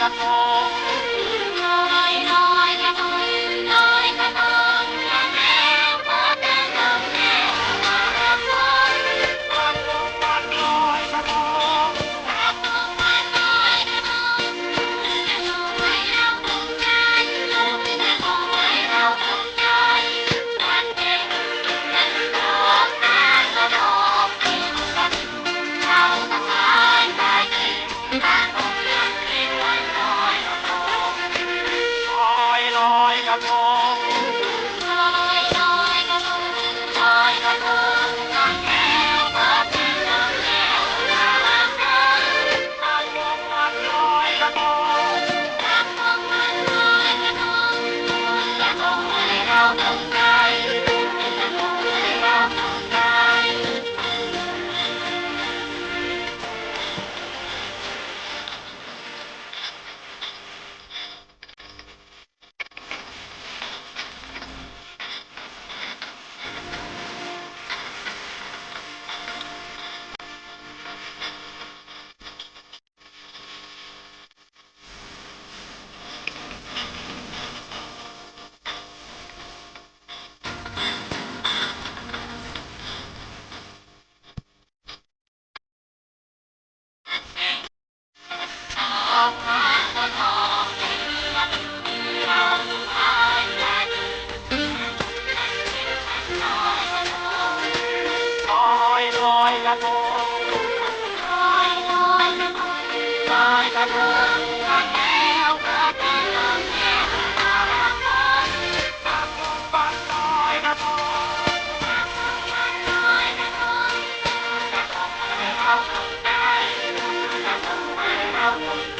ระทงลอยลอยกระทงลอยกระทงแล้วขอเดินลงแนวกระทงวันลงวันลอยกระทงวันลงวันลอยกระทงจะลงไว้เราตรงกันลงจะลงไว้เราตรงกันวันเพ็ญนั้นดอกนางกระทงเราสะพายไปกินตาตกเรื่องเล็กวันลอยกระทงลอยลอยกระทงลอยลอยกระทงลอยกระทงนั่งแก้วขอเป็นลมแก้วลอยกระทงวันลงวันลอยกระทงวันลงวันลอยกระทงจะลงให้เราตกใจจะลงให้เราตกใจ ลอยลอยกระทงลอยลอยกระทงลอยกระทงนางแก้วขอเป็นลมแก้วลอยกระทงนางลงบันลอยกระทงนางลงบันลอยกระทงจะลงให้เราตกใจจะลงให้เราตก